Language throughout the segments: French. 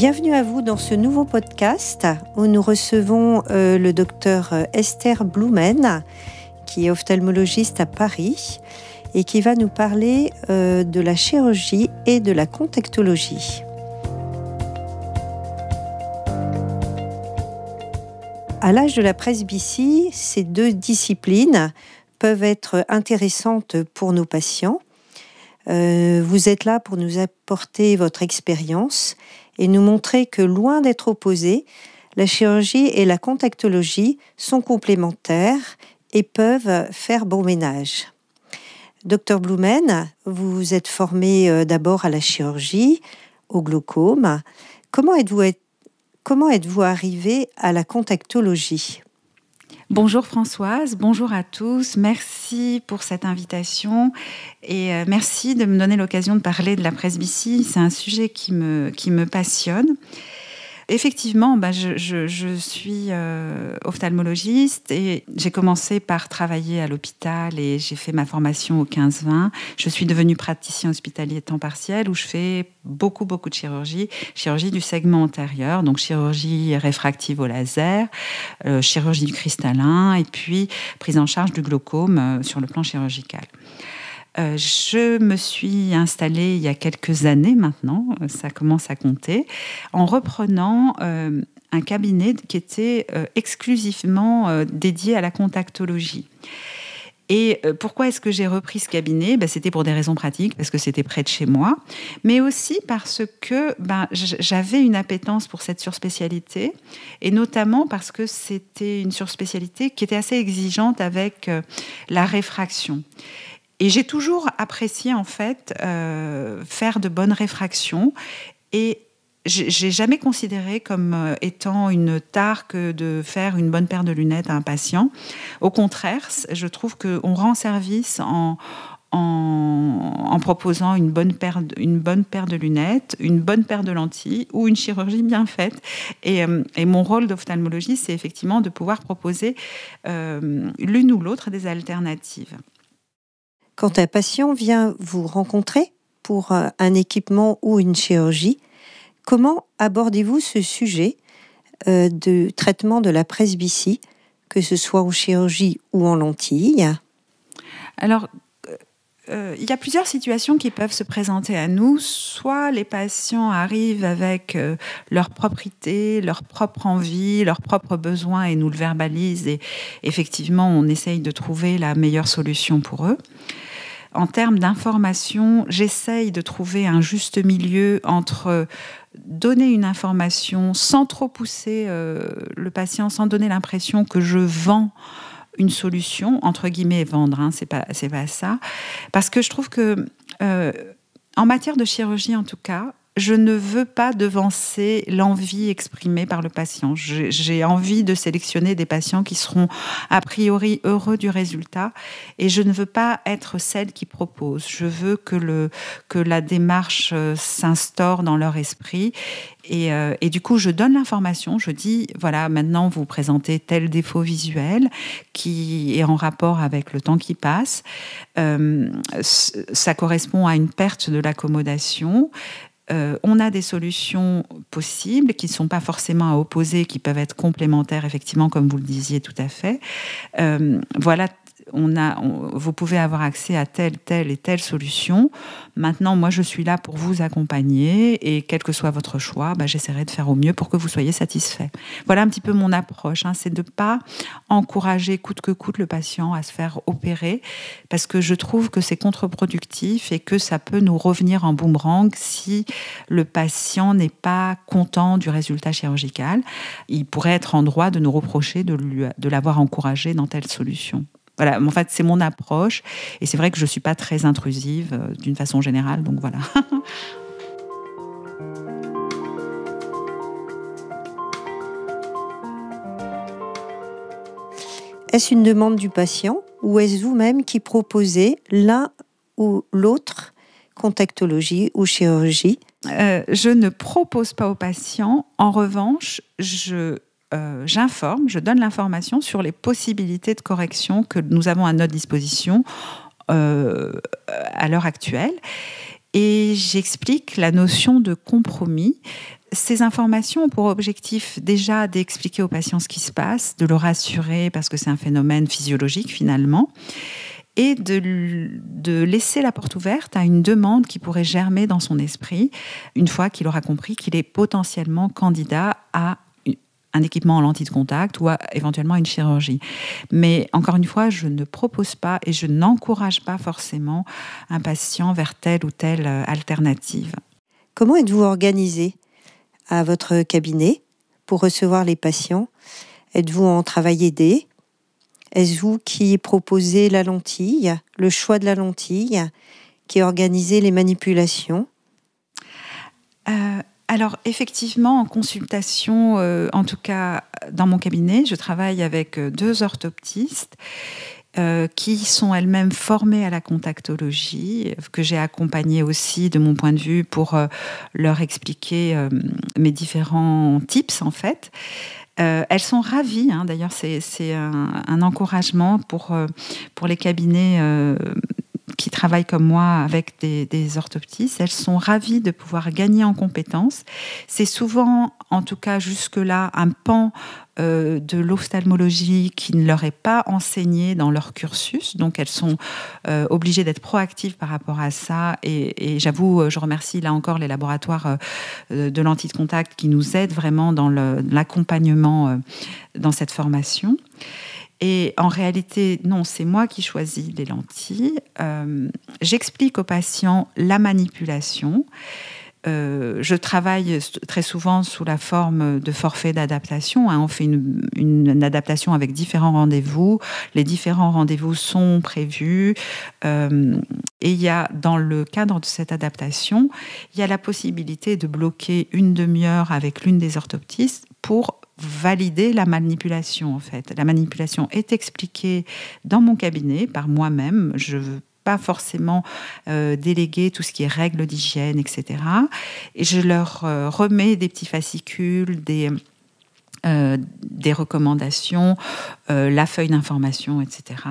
Bienvenue à vous dans ce nouveau podcast où nous recevons le docteur Esther Blumen, qui est ophtalmologiste à Paris et qui va nous parler de la chirurgie et de la contactologie. À l'âge de la presbytie, ces deux disciplines peuvent être intéressantes pour nos patients. Vous êtes là pour nous apporter votre expérience et nous montrer que, loin d'être opposées, la chirurgie et la contactologie sont complémentaires et peuvent faire bon ménage. Docteur Blumen, vous êtes formé d'abord à la chirurgie, au glaucome. Comment êtes-vous arrivé à la contactologie ? Bonjour Françoise, bonjour à tous. Merci pour cette invitation et merci de me donner l'occasion de parler de la presbytie. C'est un sujet qui me passionne. Effectivement, je suis ophtalmologiste et j'ai commencé par travailler à l'hôpital et j'ai fait ma formation au 15-20. Je suis devenue praticien hospitalier temps partiel où je fais beaucoup de chirurgie du segment antérieur, donc chirurgie réfractive au laser, chirurgie du cristallin et puis prise en charge du glaucome sur le plan chirurgical. Je me suis installée il y a quelques années maintenant, ça commence à compter, en reprenant un cabinet qui était exclusivement dédié à la contactologie. Et pourquoi est-ce que j'ai repris ce cabinet ? C'était pour des raisons pratiques, parce que c'était près de chez moi, mais aussi parce que j'avais une appétence pour cette surspécialité, et notamment parce que c'était une surspécialité qui était assez exigeante avec la réfraction. Et j'ai toujours apprécié, en fait, faire de bonnes réfractions. Et j'ai jamais considéré comme étant une tare que de faire une bonne paire de lunettes à un patient. Au contraire, je trouve qu'on rend service en proposant une bonne paire de lunettes, une bonne paire de lentilles ou une chirurgie bien faite. Et mon rôle d'ophtalmologiste, c'est effectivement de pouvoir proposer l'une ou l'autre des alternatives. Quand un patient vient vous rencontrer pour un équipement ou une chirurgie, comment abordez-vous ce sujet de traitement de la presbytie, que ce soit en chirurgie ou en lentilles ? Alors, il y a plusieurs situations qui peuvent se présenter à nous. Soit les patients arrivent avec leur propre idée, leur propre envie, leurs propres besoins et nous le verbalisent et effectivement on essaye de trouver la meilleure solution pour eux. En termes d'information, j'essaye de trouver un juste milieu entre donner une information sans trop pousser le patient, sans donner l'impression que je vends une solution, entre guillemets, vendre, c'est pas ça. Parce que je trouve que, en matière de chirurgie en tout cas, je ne veux pas devancer l'envie exprimée par le patient. J'ai envie de sélectionner des patients qui seront a priori heureux du résultat et je ne veux pas être celle qui propose. Je veux que la démarche s'instaure dans leur esprit et du coup, je donne l'information. Je dis, voilà, maintenant vous présentez tel défaut visuel qui est en rapport avec le temps qui passe. Ça correspond à une perte de l'accommodation. On a des solutions possibles qui ne sont pas forcément à opposer, qui peuvent être complémentaires, effectivement, comme vous le disiez tout à fait. Voilà, vous pouvez avoir accès à telle et telle solution. Maintenant, moi, je suis là pour vous accompagner et quel que soit votre choix, j'essaierai de faire au mieux pour que vous soyez satisfait. Voilà un petit peu mon approche, c'est de ne pas encourager coûte que coûte le patient à se faire opérer parce que je trouve que c'est contre-productif et que ça peut nous revenir en boomerang si le patient n'est pas content du résultat chirurgical. Il pourrait être en droit de nous reprocher de l'avoir encouragé dans telle solution. Voilà, en fait, c'est mon approche. Et c'est vrai que je ne suis pas très intrusive d'une façon générale, donc voilà. Est-ce une demande du patient ou est-ce vous-même qui proposez l'un ou l'autre, contactologie ou chirurgie ? Je ne propose pas aux patients. En revanche, j'informe, je donne l'information sur les possibilités de correction que nous avons à notre disposition à l'heure actuelle. Et j'explique la notion de compromis. Ces informations ont pour objectif déjà d'expliquer au patient ce qui se passe, de le rassurer parce que c'est un phénomène physiologique finalement, et de laisser la porte ouverte à une demande qui pourrait germer dans son esprit une fois qu'il aura compris qu'il est potentiellement candidat à un équipement en lentille de contact ou éventuellement une chirurgie. Mais encore une fois, je ne propose pas et je n'encourage pas forcément un patient vers telle ou telle alternative. Comment êtes-vous organisé à votre cabinet pour recevoir les patients? Êtes-vous en travail aidé? Est-ce vous qui proposez la lentille, le choix de la lentille, qui organisez les manipulations? Alors effectivement, en consultation, en tout cas dans mon cabinet, je travaille avec 2 orthoptistes qui sont elles-mêmes formées à la contactologie, que j'ai accompagnées aussi de mon point de vue pour leur expliquer mes différents tips en fait. Elles sont ravies, hein, d'ailleurs c'est un encouragement pour les cabinets qui travaillent comme moi avec des orthoptistes. Elles sont ravies de pouvoir gagner en compétences. C'est souvent, en tout cas jusque-là, un pan de l'ophtalmologie qui ne leur est pas enseigné dans leur cursus. Donc elles sont obligées d'être proactives par rapport à ça. Et j'avoue, je remercie là encore les laboratoires de lentilles de contact qui nous aident vraiment dans l'accompagnement dans cette formation. Et en réalité, non, c'est moi qui choisis les lentilles. J'explique aux patients la manipulation. Je travaille très souvent sous la forme de forfait d'adaptation. On fait une adaptation avec différents rendez-vous. Les différents rendez-vous sont prévus. Et il y a, dans le cadre de cette adaptation, il y a la possibilité de bloquer une demi-heure avec l'une des orthoptistes pour valider la manipulation, en fait. La manipulation est expliquée dans mon cabinet par moi-même. Je veux pas forcément déléguer tout ce qui est règles d'hygiène, etc. Et je leur remets des petits fascicules, des recommandations, la feuille d'information, etc.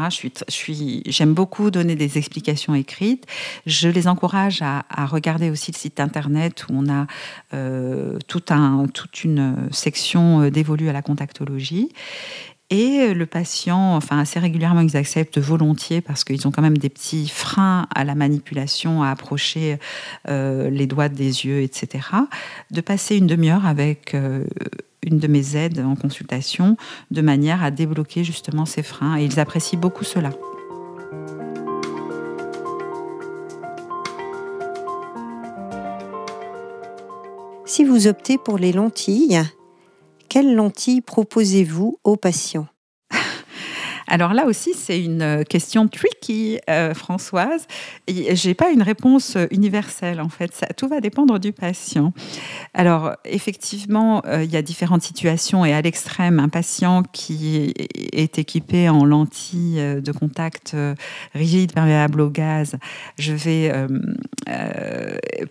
J'aime beaucoup donner des explications écrites. Je les encourage à regarder aussi le site internet où on a toute une section dévolue à la contactologie. Et le patient, enfin assez régulièrement, ils acceptent volontiers parce qu'ils ont quand même des petits freins à la manipulation, à approcher les doigts des yeux, etc. De passer une demi-heure avec une de mes aides en consultation, de manière à débloquer justement ces freins. Et ils apprécient beaucoup cela. Si vous optez pour les lentilles, quelles lentilles proposez-vous aux patients? Alors là aussi, c'est une question tricky, Françoise. Je n'ai pas une réponse universelle, en fait. Tout va dépendre du patient. Alors, effectivement, il y a différentes situations. Et à l'extrême, un patient qui est équipé en lentilles de contact rigides, perméables au gaz, je vais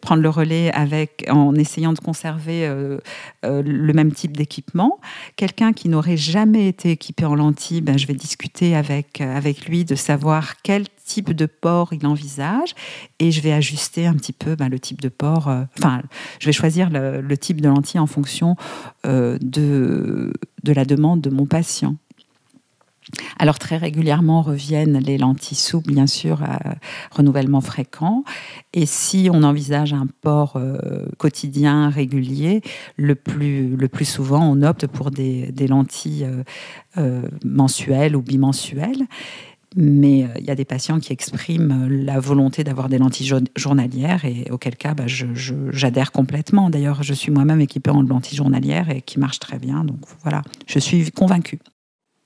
prendre le relais en essayant de conserver le même type d'équipement. Quelqu'un qui n'aurait jamais été équipé en lentilles, je vais discuter avec lui de savoir quel type de port il envisage et je vais ajuster un petit peu le type de port. Je vais choisir le type de lentille en fonction de la demande de mon patient. Alors très régulièrement reviennent les lentilles souples, bien sûr, à renouvellement fréquent. Et si on envisage un port quotidien, régulier, le plus souvent, on opte pour des lentilles mensuelles ou bimensuelles. Mais il y a des patients qui expriment la volonté d'avoir des lentilles journalières et auquel cas j'adhère complètement. D'ailleurs, je suis moi-même équipée en lentilles journalières et qui marchent très bien. Donc voilà, je suis convaincue.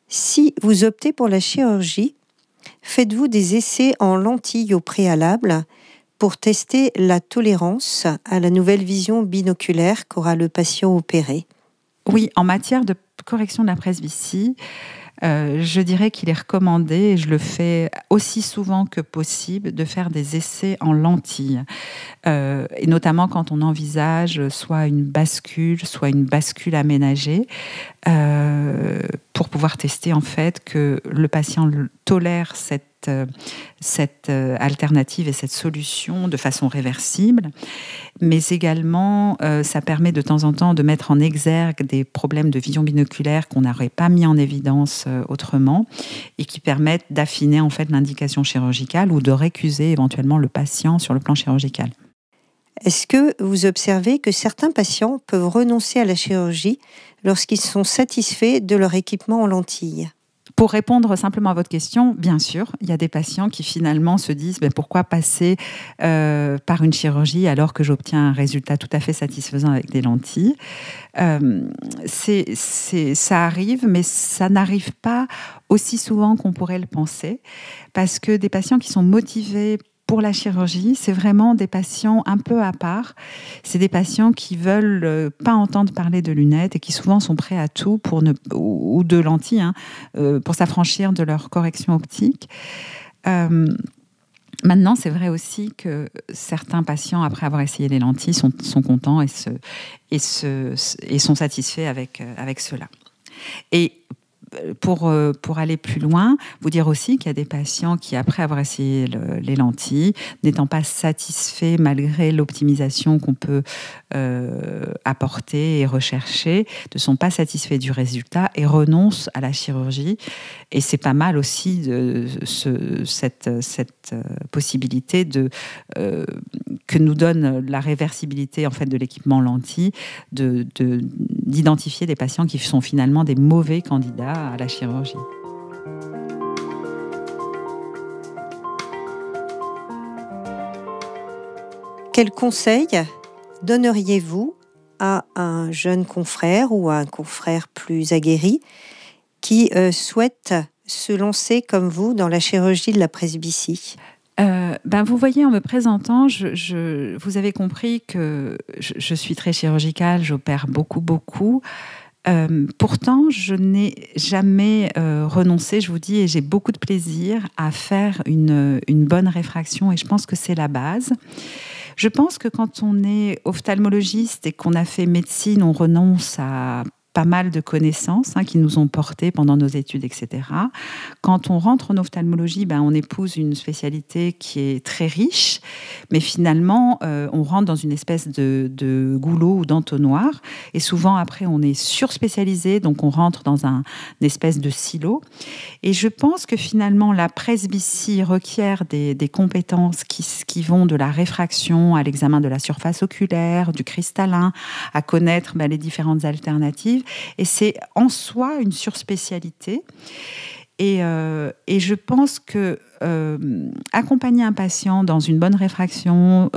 Si vous optez pour la chirurgie, faites-vous des essais en lentilles au préalable pour tester la tolérance à la nouvelle vision binoculaire qu'aura le patient opéré? Oui, en matière de correction de la presbytie, je dirais qu'il est recommandé, et je le fais aussi souvent que possible, de faire des essais en lentilles. Et notamment quand on envisage soit une bascule aménagée. pour pouvoir tester en fait que le patient tolère cette alternative et cette solution de façon réversible. Mais également, ça permet de temps en temps de mettre en exergue des problèmes de vision binoculaire qu'on n'aurait pas mis en évidence autrement et qui permettent d'affiner en fait l'indication chirurgicale ou de récuser éventuellement le patient sur le plan chirurgical. Est-ce que vous observez que certains patients peuvent renoncer à la chirurgie lorsqu'ils sont satisfaits de leur équipement en lentilles ? Pour répondre simplement à votre question, bien sûr, il y a des patients qui finalement se disent pourquoi passer par une chirurgie alors que j'obtiens un résultat tout à fait satisfaisant avec des lentilles. Ça arrive, mais ça n'arrive pas aussi souvent qu'on pourrait le penser, parce que des patients qui sont motivés pour la chirurgie, c'est vraiment des patients un peu à part. C'est des patients qui veulent pas entendre parler de lunettes et qui souvent sont prêts à tout ou de lentilles pour s'affranchir de leur correction optique. Maintenant, c'est vrai aussi que certains patients, après avoir essayé les lentilles, sont contents et sont satisfaits avec cela. Et pour aller plus loin, vous dire aussi qu'il y a des patients qui, après avoir essayé les lentilles, n'étant pas satisfaits malgré l'optimisation qu'on peut apporter et rechercher, ne sont pas satisfaits du résultat et renoncent à la chirurgie. Et c'est pas mal aussi cette possibilité que nous donne la réversibilité en fait de l'équipement lentille, d'identifier des patients qui sont finalement des mauvais candidats à la chirurgie. Quel conseil donneriez-vous à un jeune confrère ou à un confrère plus aguerri qui souhaite se lancer comme vous dans la chirurgie de la presbytie ? Vous voyez, en me présentant, vous avez compris que je suis très chirurgicale, j'opère beaucoup. Pourtant, je n'ai jamais renoncé, je vous dis, et j'ai beaucoup de plaisir à faire une bonne réfraction, et je pense que c'est la base. Je pense que quand on est ophtalmologiste et qu'on a fait médecine, on renonce à pas mal de connaissances qui nous ont portés pendant nos études, etc. Quand on rentre en ophtalmologie, on épouse une spécialité qui est très riche, mais finalement, on rentre dans une espèce de goulot ou d'entonnoir. Et souvent, après, on est surspécialisé, donc on rentre dans une espèce de silo. Et je pense que finalement, la presbytie requiert des compétences qui vont de la réfraction à l'examen de la surface oculaire, du cristallin, à connaître les différentes alternatives. Et c'est en soi une surspécialité. Et je pense que accompagner un patient dans une bonne réfraction,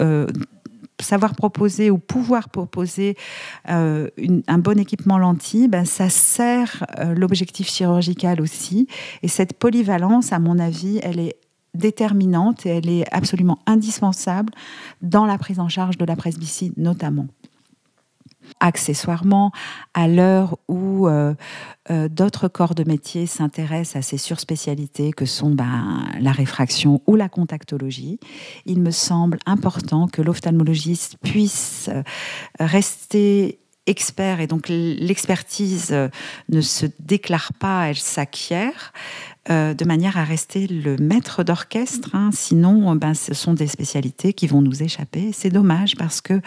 savoir proposer ou pouvoir proposer un bon équipement lentille, ça sert l'objectif chirurgical aussi. Et cette polyvalence, à mon avis, elle est déterminante et elle est absolument indispensable dans la prise en charge de la presbytie notamment. Accessoirement, à l'heure où d'autres corps de métier s'intéressent à ces surspécialités que sont la réfraction ou la contactologie, il me semble important que l'ophtalmologiste puisse rester expert, et donc l'expertise ne se déclare pas, elle s'acquiert, de manière à rester le maître d'orchestre. Sinon, ce sont des spécialités qui vont nous échapper. C'est dommage parce que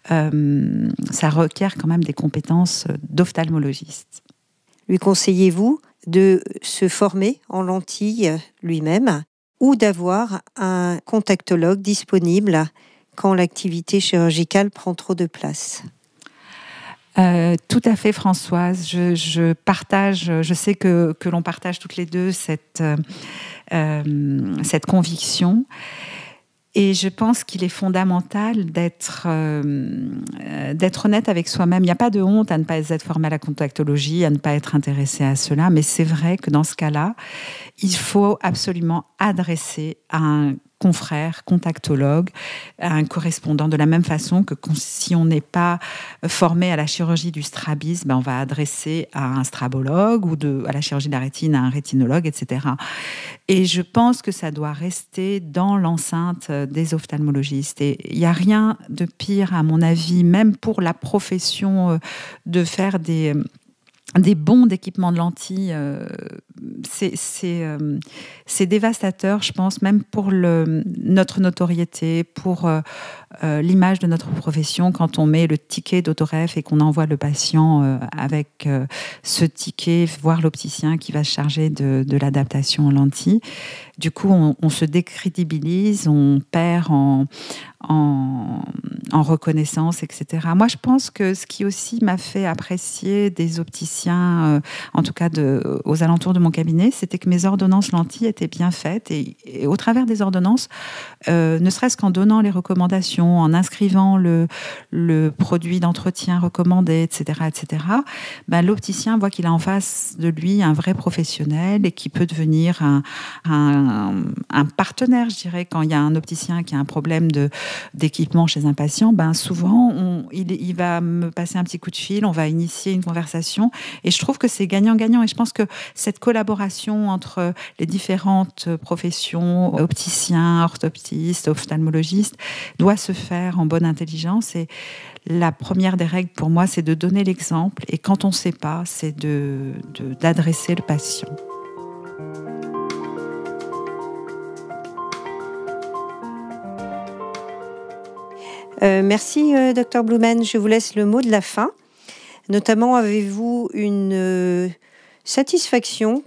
ça requiert quand même des compétences d'ophtalmologiste. Lui conseillez-vous de se former en lentilles lui-même ou d'avoir un contactologue disponible quand l'activité chirurgicale prend trop de place ? Tout à fait, Françoise. Je partage, je sais que l'on partage toutes les deux cette conviction. Et je pense qu'il est fondamental d'être honnête avec soi-même. Il n'y a pas de honte à ne pas être formé à la contactologie, à ne pas être intéressé à cela. Mais c'est vrai que dans ce cas-là, il faut absolument adresser à un confrère, contactologue, un correspondant, de la même façon que si on n'est pas formé à la chirurgie du strabisme, on va adresser à un strabologue ou à la chirurgie de la rétine à un rétinologue, etc. Et je pense que ça doit rester dans l'enceinte des ophtalmologistes. Et il n'y a rien de pire, à mon avis, même pour la profession, de faire des des bons d'équipement de lentilles, c'est dévastateur, je pense, même pour notre notoriété, pour l'image de notre profession, quand on met le ticket d'autoref et qu'on envoie le patient avec ce ticket voir l'opticien qui va se charger de l'adaptation en lentilles. Du coup, on se décrédibilise, on perd en reconnaissance, etc. Moi, je pense que ce qui aussi m'a fait apprécier des opticiens, en tout cas aux alentours de mon cabinet, c'était que mes ordonnances lentilles étaient bien faites. Et au travers des ordonnances, ne serait-ce qu'en donnant les recommandations, en inscrivant le produit d'entretien recommandé, etc., ben, l'opticien voit qu'il a en face de lui un vrai professionnel et qui peut devenir un partenaire, je dirais. Quand il y a un opticien qui a un problème d'équipement chez un patient, ben souvent, il va me passer un petit coup de fil, on va initier une conversation. Et je trouve que c'est gagnant-gagnant. Et je pense que cette collaboration entre les différentes professions, opticiens, orthoptistes, ophtalmologistes, doit se faire en bonne intelligence. Et la première des règles pour moi, c'est de donner l'exemple. Et quand on ne sait pas, c'est d'adresser le patient. Merci, Dr Blumen. Je vous laisse le mot de la fin. Notamment, avez-vous une satisfaction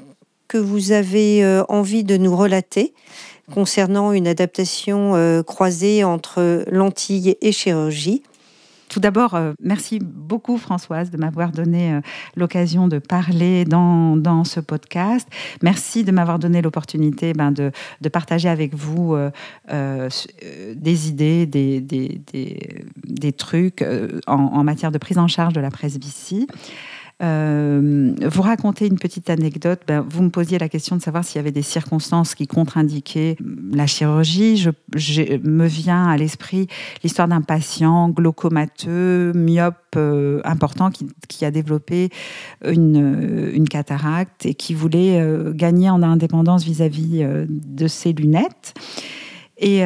que vous avez envie de nous relater concernant une adaptation croisée entre lentilles et chirurgie? Tout d'abord, merci beaucoup Françoise de m'avoir donné l'occasion de parler dans ce podcast. Merci de m'avoir donné l'opportunité de partager avec vous des idées, des trucs en matière de prise en charge de la presbytie. Vous raconter une petite anecdote. Vous me posiez la question de savoir s'il y avait des circonstances qui contre-indiquaient la chirurgie. Me vient à l'esprit l'histoire d'un patient glaucomateux, myope important qui a développé une cataracte et qui voulait gagner en indépendance vis-à-vis de ses lunettes. Et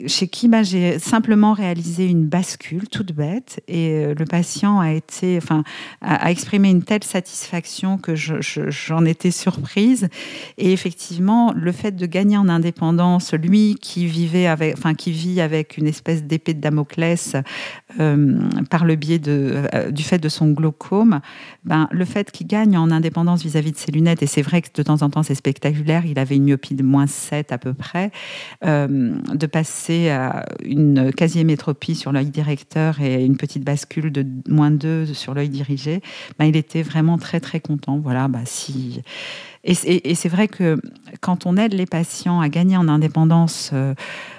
chez qui j'ai simplement réalisé une bascule toute bête, et le patient a exprimé une telle satisfaction que j'en étais surprise. Et effectivement, le fait de gagner en indépendance, lui qui vit avec une espèce d'épée de Damoclès par le biais du fait de son glaucome, le fait qu'il gagne en indépendance vis-à-vis de ses lunettes, et c'est vrai que de temps en temps c'est spectaculaire, il avait une myopie de -7 à peu près, de passer à une quasi-hémétropie sur l'œil directeur et une petite bascule de -2 sur l'œil dirigé, il était vraiment très très content. Voilà, Et c'est vrai que quand on aide les patients à gagner en indépendance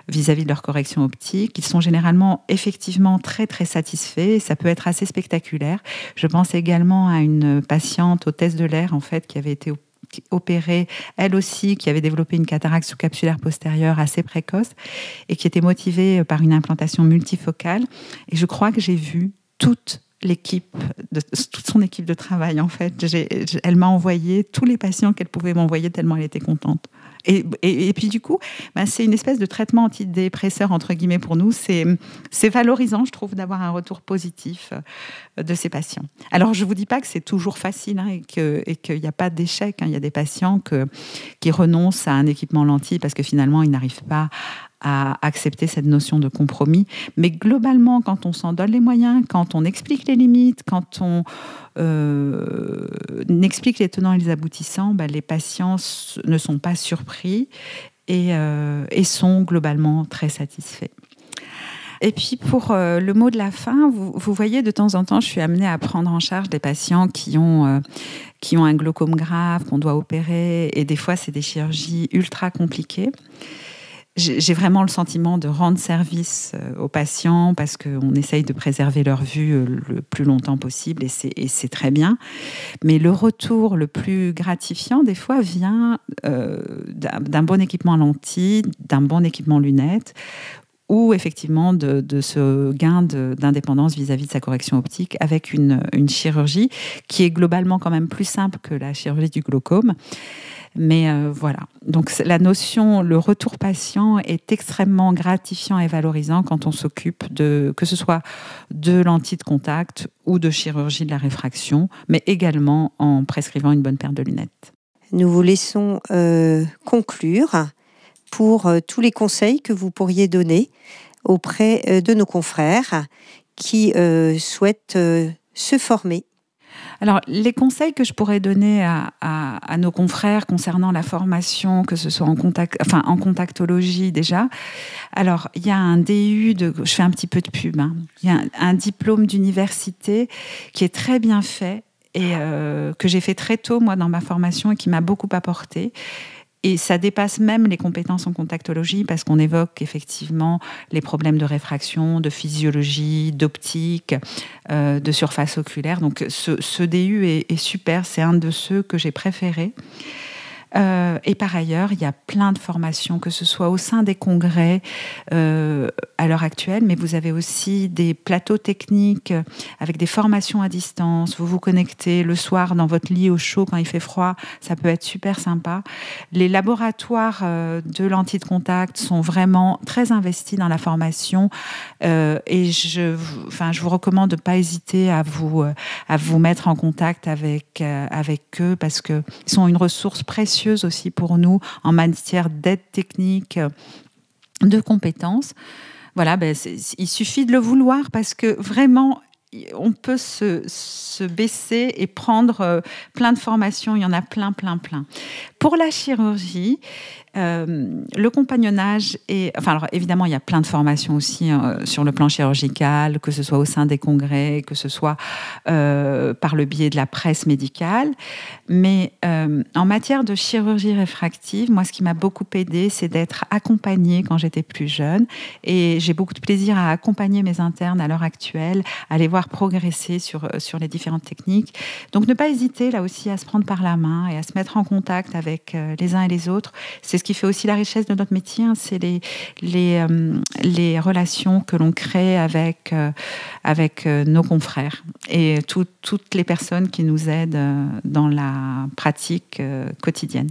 vis-à-vis de leur correction optique, ils sont généralement effectivement très très satisfaits. Ça peut être assez spectaculaire. Je pense également à une patiente hôtesse de l'air qui avait été opérée, elle aussi, qui avait développé une cataracte sous-capsulaire postérieure assez précoce et qui était motivée par une implantation multifocale. Et je crois que j'ai vu toute son équipe de travail, Elle m'a envoyé tous les patients qu'elle pouvait m'envoyer tellement elle était contente. Et puis du coup, c'est une espèce de traitement antidépresseur entre guillemets pour nous. C'est valorisant, je trouve, d'avoir un retour positif de ces patients. Alors je vous dis pas que c'est toujours facile et qu'il n'y a pas d'échec. Il y a des patients qui renoncent à un équipement lentille parce que finalement ils n'arrivent pas à accepter cette notion de compromis. Mais globalement, quand on s'en donne les moyens, quand on explique les limites, quand on explique les tenants et les aboutissants, les patients ne sont pas surpris et sont globalement très satisfaits. Et puis pour le mot de la fin, vous voyez, de temps en temps, je suis amenée à prendre en charge des patients qui ont un glaucome grave, qu'on doit opérer, et des fois c'est des chirurgies ultra compliquées. J'ai vraiment le sentiment de rendre service aux patients parce qu'on essaye de préserver leur vue le plus longtemps possible, et c'est très bien. Mais le retour le plus gratifiant, des fois, vient d'un bon équipement lentille, d'un bon équipement lunettes, ou effectivement de ce gain d'indépendance vis-à-vis de sa correction optique avec une chirurgie qui est globalement quand même plus simple que la chirurgie du glaucome. Mais voilà. Donc la notion, le retour patient est extrêmement gratifiant et valorisant quand on s'occupe que ce soit de lentilles de contact ou de chirurgie de la réfraction, mais également en prescrivant une bonne paire de lunettes. Nous vous laissons conclure pour tous les conseils que vous pourriez donner auprès de nos confrères qui souhaitent se former. Alors, les conseils que je pourrais donner à nos confrères concernant la formation, que ce soit en contactologie déjà. Alors, il y a un DU, je fais un petit peu de pub, hein. Il y a un diplôme d'université qui est très bien fait et que j'ai fait très tôt, moi, dans ma formation et qui m'a beaucoup apporté. Et ça dépasse même les compétences en contactologie parce qu'on évoque effectivement les problèmes de réfraction, de physiologie, d'optique, de surface oculaire. Donc ce DU est super, c'est un de ceux que j'ai préférés. Et par ailleurs, il y a plein de formations, que ce soit au sein des congrès à l'heure actuelle, mais vous avez aussi des plateaux techniques avec des formations à distance. Vous vous connectez le soir dans votre lit au chaud quand il fait froid, ça peut être super sympa. Les laboratoires de lentilles de contact sont vraiment très investis dans la formation et je vous recommande de ne pas hésiter à vous mettre en contact avec eux parce qu'ils sont une ressource précieuse aussi pour nous en matière d'aide technique, de compétences. Voilà, il suffit de le vouloir parce que vraiment, on peut se baisser et prendre plein de formations. Il y en a plein. Pour la chirurgie, le compagnonnage alors évidemment, il y a plein de formations aussi sur le plan chirurgical, que ce soit au sein des congrès, que ce soit par le biais de la presse médicale. Mais en matière de chirurgie réfractive, moi, ce qui m'a beaucoup aidée, c'est d'être accompagnée quand j'étais plus jeune. Et j'ai beaucoup de plaisir à accompagner mes internes à l'heure actuelle, à les voir progresser sur les différentes techniques. Donc, ne pas hésiter, là aussi, à se prendre par la main et à se mettre en contact avec les uns et les autres. C'est ce qui fait aussi la richesse de notre métier, hein, c'est les relations que l'on crée avec nos confrères et toutes les personnes qui nous aident dans la pratique quotidienne.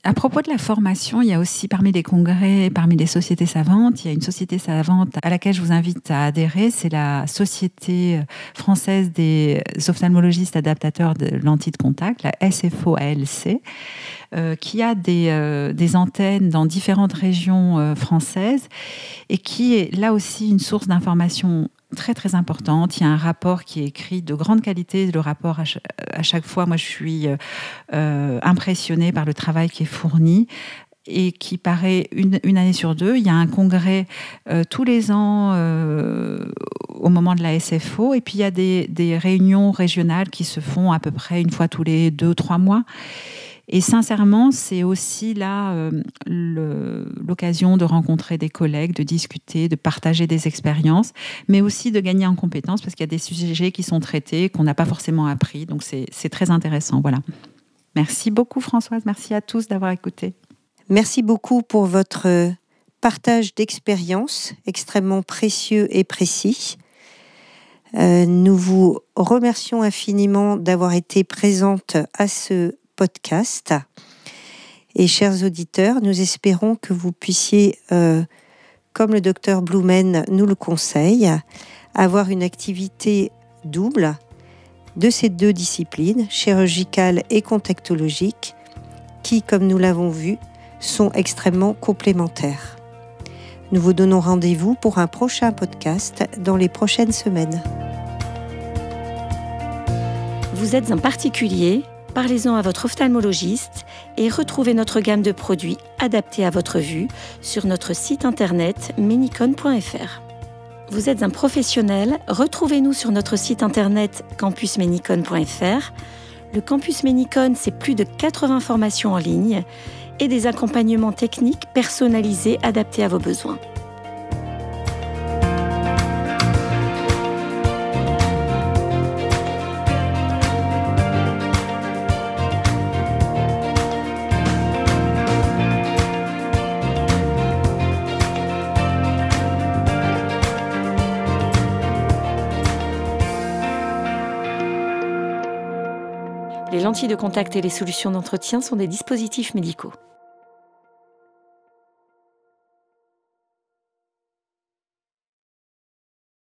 À propos de la formation, il y a aussi parmi les congrès, parmi les sociétés savantes, il y a une société savante à laquelle je vous invite à adhérer, c'est la Société française des ophtalmologistes adaptateurs de lentilles de contact, la SFOALC, qui a des antennes dans différentes régions françaises et qui est là aussi une source d'information très très importante. Il y a un rapport qui est écrit de grande qualité. Le rapport, à chaque fois, moi je suis impressionnée par le travail qui est fourni et qui paraît une année sur deux. Il y a un congrès tous les ans au moment de la SFO et puis il y a des réunions régionales qui se font à peu près une fois tous les 2 ou 3 mois. Et sincèrement, c'est aussi là l'occasion de rencontrer des collègues, de discuter, de partager des expériences, mais aussi de gagner en compétences parce qu'il y a des sujets qui sont traités, qu'on n'a pas forcément appris. Donc, c'est très intéressant. Voilà. Merci beaucoup, Françoise. Merci à tous d'avoir écouté. Merci beaucoup pour votre partage d'expériences extrêmement précieux et précis. Nous vous remercions infiniment d'avoir été présente à ce podcast. Et chers auditeurs, nous espérons que vous puissiez, comme le docteur Blumen nous le conseille, avoir une activité double de ces deux disciplines, chirurgicale et contactologique, qui, comme nous l'avons vu, sont extrêmement complémentaires. Nous vous donnons rendez-vous pour un prochain podcast dans les prochaines semaines. Vous êtes un particulier ? Parlez-en à votre ophtalmologiste et retrouvez notre gamme de produits adaptés à votre vue sur notre site internet menicon.fr. Vous êtes un professionnel, retrouvez-nous sur notre site internet campusmenicon.fr. Le Campus Menicon, c'est plus de 80 formations en ligne et des accompagnements techniques personnalisés adaptés à vos besoins. Les lentilles de contact et les solutions d'entretien sont des dispositifs médicaux.